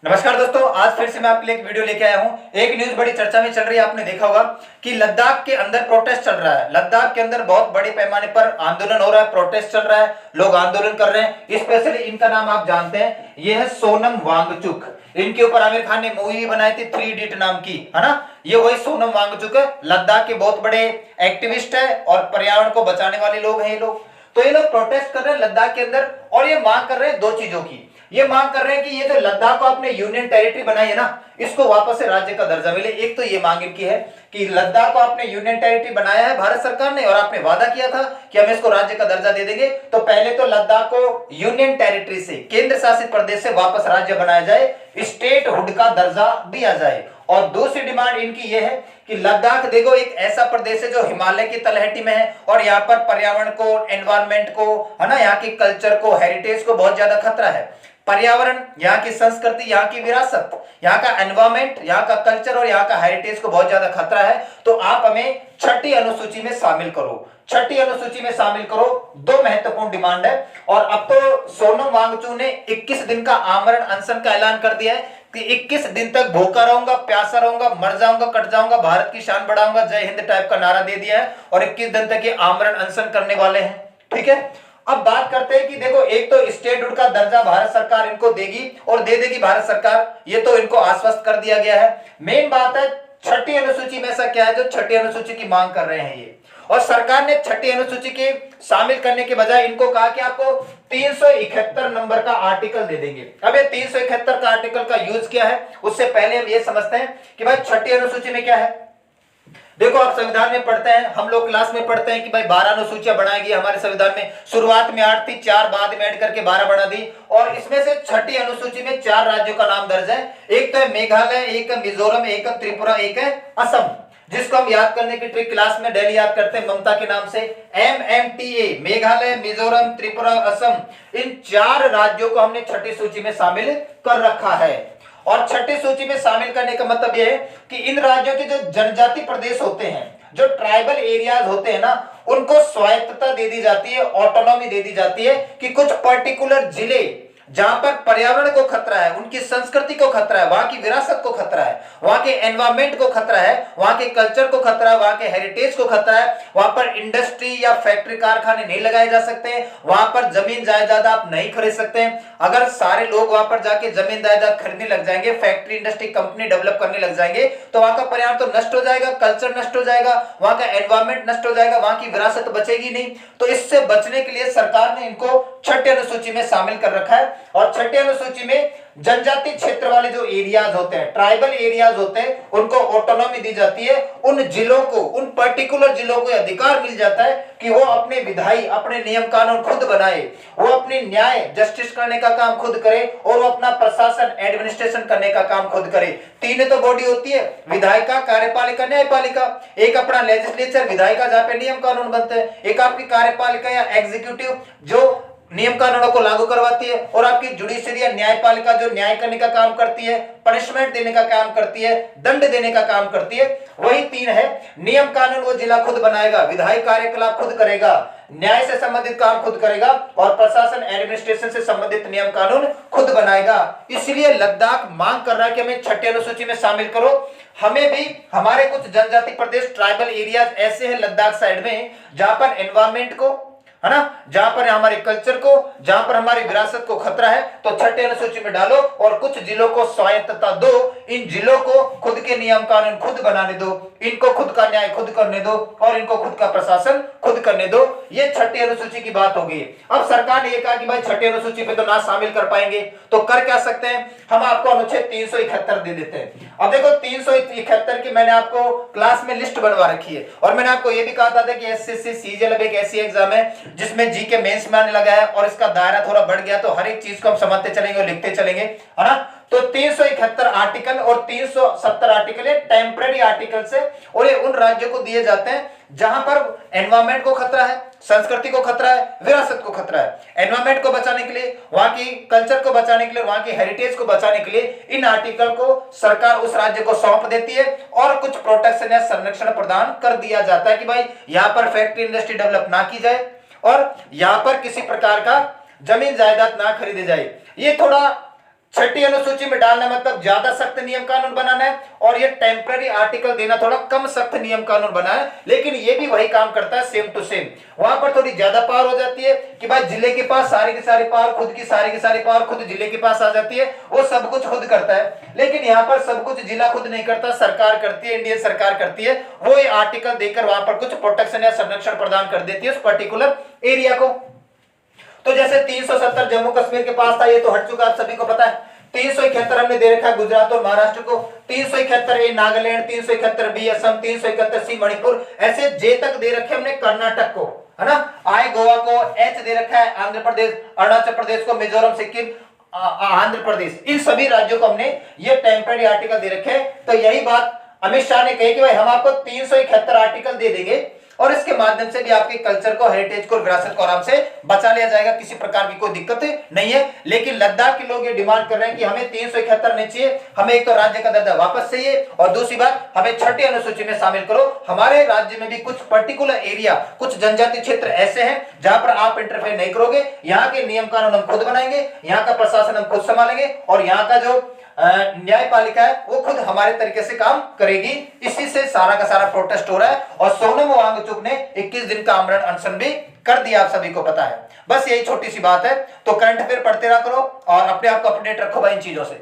नमस्कार दोस्तों, आज फिर से मैं आपके लिए एक वीडियो लेके आया हूं। एक न्यूज बड़ी चर्चा में चल रही है, आपने देखा होगा कि लद्दाख के अंदर प्रोटेस्ट चल रहा है। लद्दाख के अंदर बहुत बड़े पैमाने पर आंदोलन हो रहा है, प्रोटेस्ट चल रहा है, लोग आंदोलन कर रहे हैं। स्पेशली इनका नाम आप जानते हैं, ये है सोनम वांगचुक। इनके ऊपर आमिर खान ने मूवी बनाई थी 3 इडियट नाम की, है ना। ये वही सोनम वांगचुक है, लद्दाख के बहुत बड़े एक्टिविस्ट है और पर्यावरण को बचाने वाले लोग हैं ये लोग। तो ये लोग प्रोटेस्ट कर रहे हैं लद्दाख के अंदर और ये मांग कर रहे हैं 2 चीजों की। ये मांग कर रहे हैं कि ये जो लद्दाख को आपने यूनियन टेरिटरी बनाई है ना, इसको वापस से राज्य का दर्जा मिले। एक तो ये मांग इनकी है कि लद्दाख को आपने यूनियन टेरिटरी बनाया है भारत सरकार ने और आपने वादा किया था कि हम इसको राज्य का दर्जा दे देंगे, तो पहले तो लद्दाख को यूनियन टेरिटरी से, केंद्र शासित प्रदेश से वापस राज्य बनाया जाए, स्टेट हुड का दर्जा दिया जाए। और दूसरी डिमांड इनकी यह है कि लद्दाख देखो एक ऐसा प्रदेश है जो हिमालय की तलहटी में है और यहाँ पर पर्यावरण को, एनवायरमेंट को, है ना, यहाँ की कल्चर को, हेरिटेज को बहुत ज्यादा खतरा है। पर्यावरण, यहाँ की संस्कृति, यहाँ की विरासत, यहाँ का एनवायरमेंट, यहाँ का कल्चर और यहाँ का हेरिटेज को बहुत ज्यादा खतरा है। तो आप हमें छठी अनुसूची में शामिल करो, छठी अनुसूची में शामिल करो। 2 महत्वपूर्ण डिमांड है। और अब तो सोनम वांगचुक ने 21 दिन का आमरण अनशन का ऐलान कर दिया है कि 21 दिन तक भूखा रहूंगा, प्यासा रहूंगा, मर जाऊंगा, कट जाऊंगा, भारत की शान बढ़ाऊंगा, जय हिंद टाइप का नारा दे दिया है और 21 दिन तक ये आमरण अनशन करने वाले हैं। ठीक है, अब बात करते हैं कि देखो, एक तो स्टेटहुड का दर्जा भारत सरकार इनको देगी और दे देगी भारत सरकार, ये तो इनको आश्वस्त कर दिया गया है। मेन बात है छठी अनुसूची में ऐसा क्या है जो छठी अनुसूची की मांग कर रहे हैं ये। और सरकार ने छठी अनुसूची के शामिल करने के बजाय इनको कहा कि आपको 371 नंबर का आर्टिकल दे देंगे। अब ये 371 का आर्टिकल का यूज क्या है, उससे पहले हम ये समझते हैं कि भाई छठी अनुसूची में क्या है। देखो, आप संविधान में पढ़ते हैं, हम लोग क्लास में पढ़ते हैं कि भाई 12 अनुसूचियां बनाई गई हमारे संविधान में। शुरुआत में 8 थी, 4 बाद में ऐड करके 12 बना दी और इसमें से छठी अनुसूची में 4 राज्यों का नाम दर्ज है। एक तो है मेघालय, एक है मिजोरम, एक है त्रिपुरा, एक है असम, जिसको हम याद करने की ट्रिक क्लास में डेली याद करते हैं ममता के नाम से। MMTA, मेघालय, मिजोरम, त्रिपुरा, असम, इन 4 राज्यों को हमने छठी सूची में शामिल कर रखा है। और छठी सूची में शामिल करने का मतलब यह है कि इन राज्यों के जो जनजाति प्रदेश होते हैं, जो ट्राइबल एरियाज होते हैं ना, उनको स्वायत्तता दे दी जाती है, ऑटोनॉमी दे दी जाती है कि कुछ पर्टिकुलर जिले जहां पर पर्यावरण को खतरा है, उनकी संस्कृति को खतरा है, वहां की विरासत को खतरा है, वहां के एनवायरमेंट को खतरा है, वहां के कल्चर को खतरा है, वहां के हेरिटेज को खतरा है, वहां पर इंडस्ट्री या फैक्ट्री कारखाने नहीं लगाए जा सकते, वहां पर जमीन जायदाद आप नहीं खरीद सकते। अगर सारे लोग वहां पर जाके जमीन जायदाद खरीदने लग जाएंगे, फैक्ट्री, इंडस्ट्री, कंपनी डेवलप करने लग जाएंगे, तो वहां का पर्यावरण तो नष्ट हो जाएगा, कल्चर नष्ट हो जाएगा, वहां का एनवायरमेंट नष्ट हो जाएगा, वहां की विरासत बचेगी नहीं। तो इससे बचने के लिए सरकार ने इनको छठी अनुसूची में शामिल कर रखा है। और छठी अनुसूची में जनजाति क्षेत्र वाले जो एरियाज होते हैं, ट्राइबल एरियाज होते हैं, उनको ऑटोनॉमी दी जाती है। उन जिलों को, उन पर्टिकुलर जिलों को अधिकार मिल जाता है कि वो अपने विधायी, अपने नियम कानून खुद बनाए, वो अपनी न्याय, जस्टिस करने का काम खुद करे और वो अपना प्रशासन, एडमिनिस्ट्रेशन करने का काम खुद करे। 3 तो बॉडी होती है, विधायिका, कार्यपालिका, न्यायपालिका। एक अपना लेजिस्लेचर, विधायिका, जहां पे नियम कानून बनते हैं, एक आपकी कार्यपालिका या एग्जीक्यूटिव जो नियम कानूनों को लागू करवाती है, और आपकी जुडिशरी या न्यायपालिका जो न्याय करने का काम करती है, पनिशमेंट देने का काम करती है, दंड देने का काम करती है। वही 3 है। नियम कानून वो जिला खुद बनाएगा, विधायी कार्यकलाप खुद करेगा, न्याय से संबंधित काम खुद करेगा और प्रशासन, एडमिनिस्ट्रेशन से संबंधित नियम कानून खुद बनाएगा। इसलिए लद्दाख मांग कर रहा है कि हमें छठी अनुसूची में शामिल करो। हमें भी, हमारे कुछ जनजाति प्रदेश, ट्राइबल एरियाज ऐसे हैं लद्दाख साइड में जहां पर एनवायरमेंट को, है ना, जहां पर हमारे कल्चर को, जहां पर हमारी विरासत को खतरा है, तो छठी अनुसूची में डालो और कुछ जिलों को स्वायत्तता दो। इन जिलों को खुद के नियम कानून खुद बनाने दो, इनको खुद का न्याय खुद करने दो और इनको खुद का प्रशासन खुद करने दो। ये छठी अनुसूची की बात होगी। अब सरकार ने ये कहा कि भाई छठी अनुसूची पे तो ना शामिल कर पाएंगे, तो कर क्या सकते हैं, हम आपको अनुच्छेद 371 दे देते हैं। अब देखो, 371 की मैंने आपको क्लास में लिस्ट बनवा रखी है और मैंने आपको ये भी कहा था कि एसएससी सीजीएल एक ऐसी एग्जाम है जिसमें जी के मेंस में आने लगा है और इसका दायरा थोड़ा बढ़ गया, तो हर एक चीज को हम समझते चलेंगे और लिखते चलेंगे, है ना। तो 371 आर्टिकल और 370 आर्टिकल ये टेम्पररी आर्टिकल्स है और ये उन राज्यों को दिए जाते हैं जहां पर एनवायरमेंट को खतरा है, संस्कृति को खतरा है, विरासत को खतरा है। एनवायरमेंट को बचाने के लिए, वहां की कल्चर को बचाने के लिए, वहां की हेरिटेज को बचाने के लिए इन आर्टिकल को सरकार उस राज्य को सौंप देती है और कुछ प्रोटेक्शन या संरक्षण प्रदान कर दिया जाता है कि भाई यहां पर फैक्ट्री, इंडस्ट्री डेवलप ना की जाए और यहां पर किसी प्रकार का जमीन जायदाद ना खरीदे जाए। ये थोड़ा छठी अनुसूची में डालना मतलब ज्यादा सख्त नियम कानून बनाना है, और ये टेम्पररी आर्टिकल देना थोड़ा कम सख्त नियम कानून बना है, लेकिन ये भी वही काम करता है सेम टू सेम। वहां पर थोड़ी ज्यादा पावर हो जाती है कि भाई जिले के पास सारी की सारी पावर खुद की, सारी की सारी पावर खुद जिले के पास आ जाती है, वो सब कुछ खुद करता है। लेकिन यहाँ पर सब कुछ जिला खुद नहीं करता, सरकार करती है, इंडियन सरकार करती है। वो ये आर्टिकल देकर वहां पर कुछ प्रोटेक्शन या संरक्षण प्रदान कर देती है उस पर्टिकुलर एरिया को। तो जैसे 370 जम्मू कश्मीर के पास था, ये तो हट चुका, आप सभी को पता है। 371 हमने दे रखा है गुजरात और महाराष्ट्र को, 371 ए नागालैंड, 371 बी असम, 371 सी मणिपुर, ऐसे जे तक दे रखे हमने कर्नाटक को, है ना। आई गोवा को, एच दे रखा है आंध्र प्रदेश, अरुणाचल प्रदेश को, मिजोरम, सिक्किम, आंध्र प्रदेश, इन सभी राज्यों को हमने ये टेम्पररी आर्टिकल दे रखे हैं। तो यही बात अमित शाह ने कही कि भाई हम आपको 371 आर्टिकल दे देंगे और इसके माध्यम से भी आपके कल्चर को, हेरिटेज को, विरासत को आराम से बचा लिया जाएगा, किसी प्रकार की कोई दिक्कत नहीं है। लेकिन लद्दाख के लोग ये डिमांड कर रहे हैं कि हमें 371 नहीं चाहिए, हमें एक तो राज्य का दर्जा वापस चाहिए, और दूसरी बात हमें छठी अनुसूची में शामिल करो। हमारे राज्य में भी कुछ पर्टिकुलर एरिया, कुछ जनजाति क्षेत्र ऐसे हैं जहां पर आप इंटरफेयर नहीं करोगे, यहाँ के नियम कानून हम खुद बनाएंगे, यहाँ का प्रशासन हम खुद संभालेंगे, और यहाँ का जो न्यायपालिका है वो खुद हमारे तरीके से काम करेगी। इसी से सारा का सारा प्रोटेस्ट हो रहा है, और सोनम वांगचुक ने 21 दिन का आमरण अनशन भी कर दिया, आप सभी को पता है। बस यही छोटी सी बात है। तो करंट अफेयर पढ़ते रहा करो और अपने आप को अपडेट रखो भाई इन चीजों से।